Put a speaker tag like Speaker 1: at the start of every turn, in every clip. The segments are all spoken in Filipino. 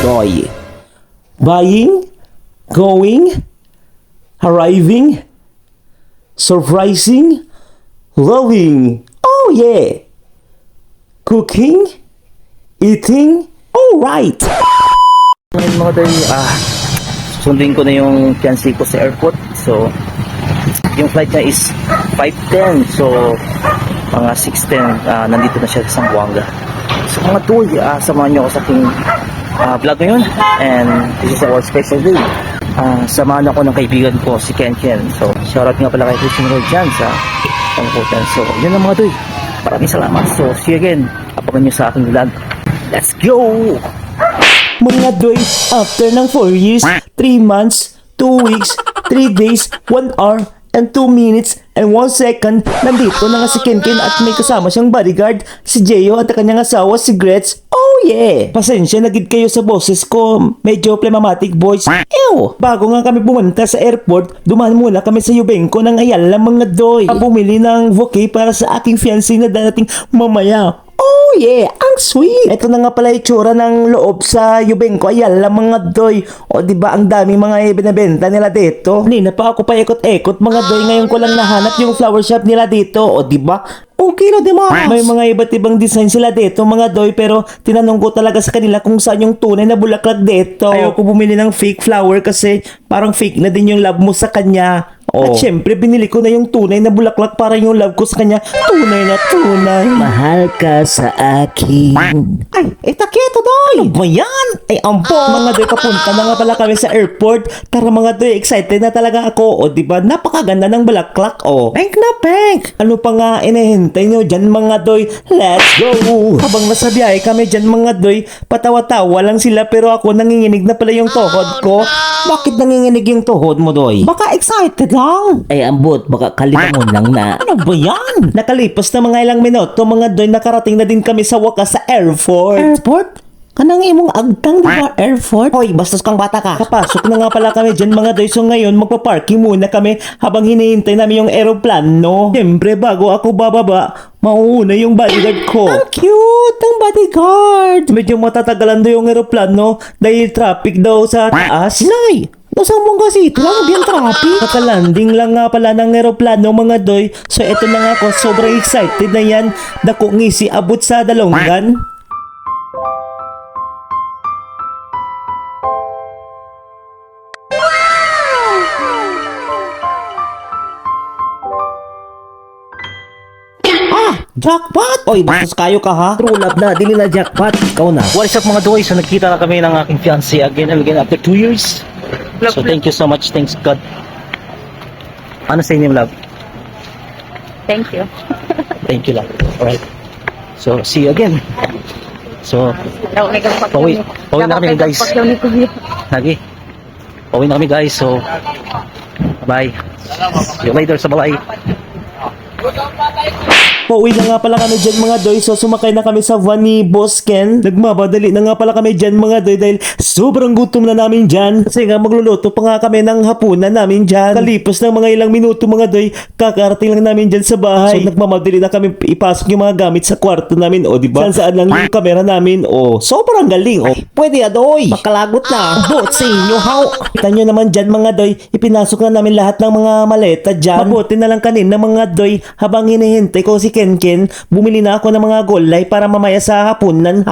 Speaker 1: doy. Buying, going, arriving, surprising, loving. Oh yeah. Cooking, eating, alright.
Speaker 2: Ngayon mga doy, sundin ko na yung fiancé ko sa airport. So, yung flight niya is 5:10. So, mga 6:10, nandito na siya sa Zamboanga. So mga doy, samahan niyo ako sa aking vlog ngayon. And this is our special day. Samahan ako ng kaibigan ko, si Ken Ken. So, shoutout nga pala kay Christian Roy dyan sa pangkutan. So, yun lang mga doy. Maraming salamat. So, see you again. Abangan niyo sa aking vlog. Let's go!
Speaker 1: Mga doy, after ng 4 years, 3 months, 2 weeks, 3 days, 1 hour, and 2 minutes, and 1 second, nandito na nga si Kenken at may kasama siyang bodyguard, si Jeyo at kanyang asawa si Gretz. Oh yeah! Pasensya na gid kayo sa boses ko, medyo phlegmatic voice. Ew! Bago nga kami pumunta sa airport, dumaan muna kami sa Yubenko ng Ayala mga doy. Bumili ng bouquet para sa aking fiancé na darating mamaya. Oh yeah, ang sweet. Ito na nga pala itsura ng loob sa Yubenko Ayala mga doy. O diba ang dami mga binibenta nila dito. Kanina pa ako pa ikot-ikot mga doy. Ngayon ko lang nahanap yung flower shop nila dito. O diba? Okay na diba? May mga iba't ibang design sila dito mga doy. Pero tinanong ko talaga sa kanila kung saan yung tunay na bulaklak dito. Ayoko bumili ng fake flower kasi parang fake na din yung love mo sa kanya. At syempre, binili ko na yung tunay na bulaklak para yung love ko sa kanya. Tunay na tunay. Mahal ka sa akin. Ay, takito doy. Ano ba yan? Ay, ampo. Mga doy, papunta na nga pala kami sa airport. Tara mga doy, excited na talaga ako. O, diba? Napakaganda ng bulaklak. O, pink na pink. Ano pa nga inihintay nyo dyan mga doy? Let's go. Habang nasa biyahe kami dyan mga doy, patawa-tawa lang sila pero ako nanginginig na pala yung tuhod ko. Bakit nanginginig yung tuhod mo doy? Baka excited lang. Ay, ambot, baka kalimutan lang na. Ano ba yan? Nakalipas na mga ilang minuto, mga doy, nakarating na din kami sa wakas sa airport. Airport? Kanang imong agtang, di ba, airport? Hoy, bastos kang bata ka. Kapasok na nga pala kami dyan, mga doy. So ngayon, magpa-parking muna kami habang hinihintay namin yung aeroplano. Siyempre, bago ako bababa, mauuna yung bodyguard ko. Ang cute ng bodyguard. Medyo matatagalan daw yung aeroplano dahil traffic daw sa taas. Nay! Nasaan mong kasi ito lang yung traffic? Nakalanding lang nga pala ng aeroplano mga doy. So eto na nga ako, sobrang excited na yan. Dako ngisi abot sa dalonggan. Jackpot! Oy, bastos kayo ka ha? True love na, dili na jackpot. Ikaw na.
Speaker 2: What is up mga doy? So nagkita na kami ng aking fiancé again and again after 2 years. So thank you so much. Thanks God. Ano sa inyo love?
Speaker 3: Thank you.
Speaker 2: Thank you lang. Alright. So see you again. So pauwi na kami guys. Lagi. Pauwi na kami guys. So bye. See you later sa balay.
Speaker 1: Pauwi na nga pala kami dyan mga doy. So sumakay na kami sa van ni Boss Ken. Nagmabadali na nga pala kami dyan mga doy dahil sobrang gutom na namin dyan. Kasi nga magluluto pa nga kami ng hapunan namin dyan. Kalipos ng mga ilang minuto mga doy, kakarating lang namin dyan sa bahay. So nagmamadali na kami ipasok yung mga gamit sa kwarto namin. O diba? Saan lang yung kamera namin. O sobrang galing. O pwede adoy. Makalagot na. Bot sa inyo how. Kita nyo naman dyan mga doy. Ipinasok na namin lahat ng mga maleta dyan. Mabuti na lang kanina mga doy. Habang hinihintay ko si Ken, bumili na ako ng mga gulay para mamaya sa hapunan.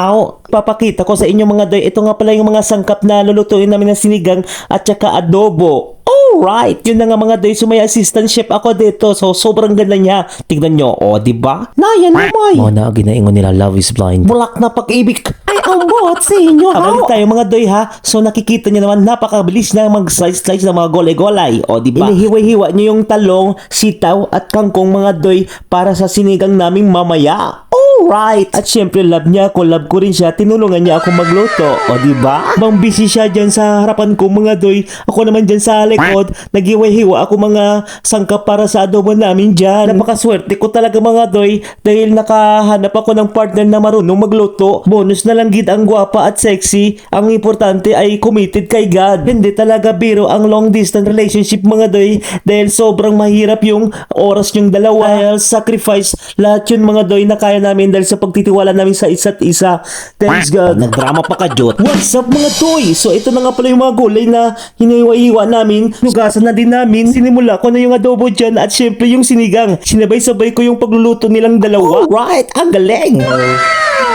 Speaker 1: Papakita ko sa inyo mga doy. Ito nga pala yung mga sangkap na lulutuin namin ng sinigang at saka adobo. Alright, yun na nga mga doy. So may assistant chef ako dito. So sobrang ganda niya. Tignan nyo, o diba? Nayan naman. Mga na ginaingon nila, love is blind. Bulak na pag-ibig. Ay, ang bot sa inyo. Abalik tayo mga doy ha. So nakikita nyo naman, napakabilis na mag-slice-slice ng mga golay-golay. O diba? Inihiwa-hiwa nyo yung talong, sitaw at kangkong mga doy para sa sinigang naming mamaya. Alright! At syempre love niya ako, love ko rin siya, tinulungan niya ako magluto. O diba? Bang busy siya dyan sa harapan ko mga doy, ako naman dyan sa likod. sunod, naghiwa-hiwa ako mga sangkap para sa adobo namin dyan. Napakaswerte ko talaga mga doy dahil nakahanap ako ng partner na marunong magluto. Bonus na lang gid ang gwapa at sexy. Ang importante ay committed kay God. Hindi talaga biro ang long distance relationship mga doy dahil sobrang mahirap yung oras yung dalawa. Dahil sacrifice lahat yun mga doy na kaya namin dahil sa pagtitiwala namin sa isa't isa. Thanks God.
Speaker 4: Nagdrama pa ka, Jot.
Speaker 1: What's up mga toy? So ito na nga pala yung mga gulay na hiniwa-hiwa namin. Nugasan na din namin. Sinimula ko na yung adobo dyan at syempre yung sinigang. Sinabay-sabay ko yung pagluluto nilang dalawa.
Speaker 4: Alright, ang galing.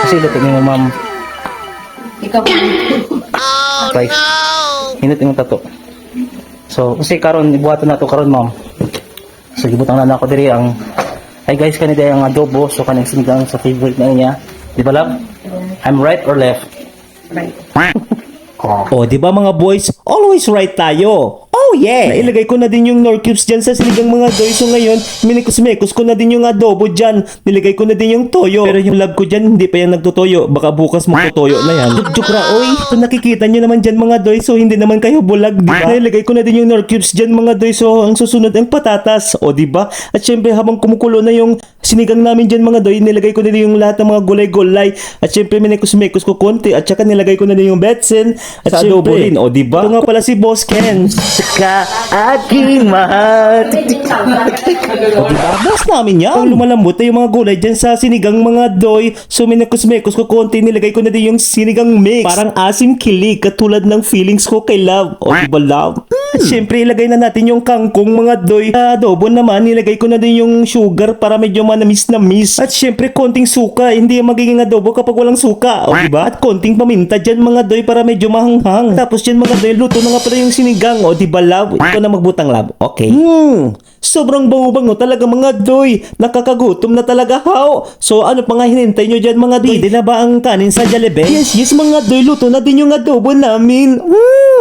Speaker 2: Kasi luto mo ma'am.
Speaker 3: Ikaw
Speaker 2: Right. Hinot yung tato. So, kasi karon ibuhaton na to karon ma'am. So, gibutang na ako diri ang ay guys, kanina yung adobo. So, kanang sinigang sa favorite na niya. Di ba lang? I'm right or left?
Speaker 1: O, di ba mga boys? Always right tayo. Oh yeah! Nailagay ko na din yung nor cubes dyan sa sinigang mga doy. So ngayon, minikos-mekos ko na din yung adobo dyan. Nilagay ko na din yung toyo. Pero yung lab ko dyan, hindi pa yan nagtutoyo. Baka bukas magtutoyo na yan. Juk ra, oy! So nakikita nyo naman dyan mga doy. So hindi naman kayo bulag, di ba? Nailagay ko na din yung nor cubes dyan mga doy. So ang susunod ang patatas. O di ba? At syempre habang kumukulo na yung sinigang namin dyan mga doy, nilagay ko na din yung lahat ng mga gulay-gulay. At syempre minikos-mekos ko konti. At saka nilagay ko na din yung betsin. At sa adobo rin. O di ba? Ito nga pala si Boss Ken.
Speaker 2: Ka aking mahal.
Speaker 1: O diba? Boss namin yan. Ang lumalambot na yung mga gulay dyan sa sinigang mga doy. So minekos-mekos ko konti. Nilagay ko na din yung sinigang mix. Parang asim kilig. Katulad ng feelings ko kay Love. O diba Love? At syempre ilagay na natin yung kangkong mga doy. Sa adobo naman nilagay ko na din yung sugar para medyo manamis na miss. At syempre konting suka. Hindi yung magiging adobo kapag walang suka. O diba? At konting paminta dyan mga doy para medyo mahanghang. Tapos dyan mga doy luto na nga pala yung sinigang. O diba Love? Ito na magbutang Love. Okay. Sobrang bango-bango talaga mga doy. Nakakagutom na talaga how. So ano pa nga hinintay nyo dyan mga doy? Hindi na ba ang kanin sa Jollibee? Yes mga doy. Luto na din yung adobo namin.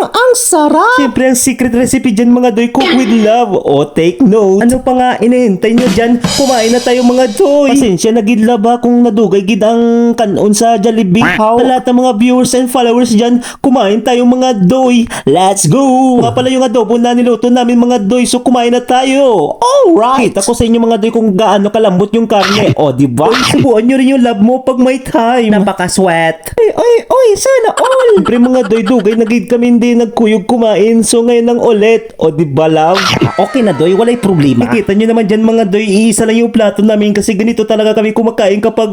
Speaker 1: Ang sarap. Siyempre ang secret recipe dyan mga doy. Cook with love. O take note. Ano pa nga inihintay nyo dyan? Kumain na tayo mga doy. Pasensya na gid love kung nadugay gid ang kanon sa Jollibee. How? Sa lahat ng mga viewers and followers dyan, kumain tayo mga doy. Let's go. Nga pala yung adobo na niluto namin mga doy. So kumain na tayo. Alright! Kita ko sa inyo mga doy kung gaano kalambot yung karne. O, diba? Subuan nyo rin yung love mo pag may time.
Speaker 4: Napaka-sweat.
Speaker 1: Oy, sana all! Siyempre mga doy, dugay nagid kami hindi nagkuyog kumain. So ngayon lang ulit. O, diba love?
Speaker 4: Okay na, Doy. Walay problema.
Speaker 1: Nakita nyo naman dyan mga doy, iisa lang yung plato namin kasi ganito talaga kami kumakain kapag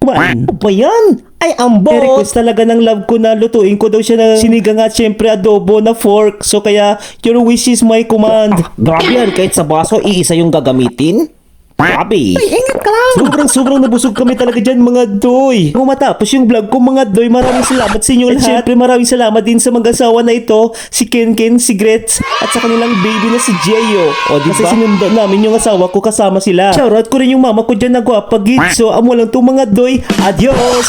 Speaker 1: kumain. Ano ba yan? Ay, ang request talaga ng love ko na lutuin ko daw siya ng sinigang at syempre adobo na fork. So kaya, your wish is my command.
Speaker 4: Grabe yan. Kahit sa baso, iisa yung gagamitin. Grabe.
Speaker 1: Ingat ka lang! Sobrang nabusog kami talaga dyan mga doy. Kung matapos yung vlog ko mga doy, maraming salamat sa inyo lahat. At syempre maraming salamat din sa mag-asawa na ito, si Ken, si Gretz, at sa kanilang baby na si Jeyo. O diba? Kasi sinundan namin yung asawa ko kasama sila. Shoutout ko rin yung mama ko dyan na gwapa gid. So amo lang to mga doy. Adios!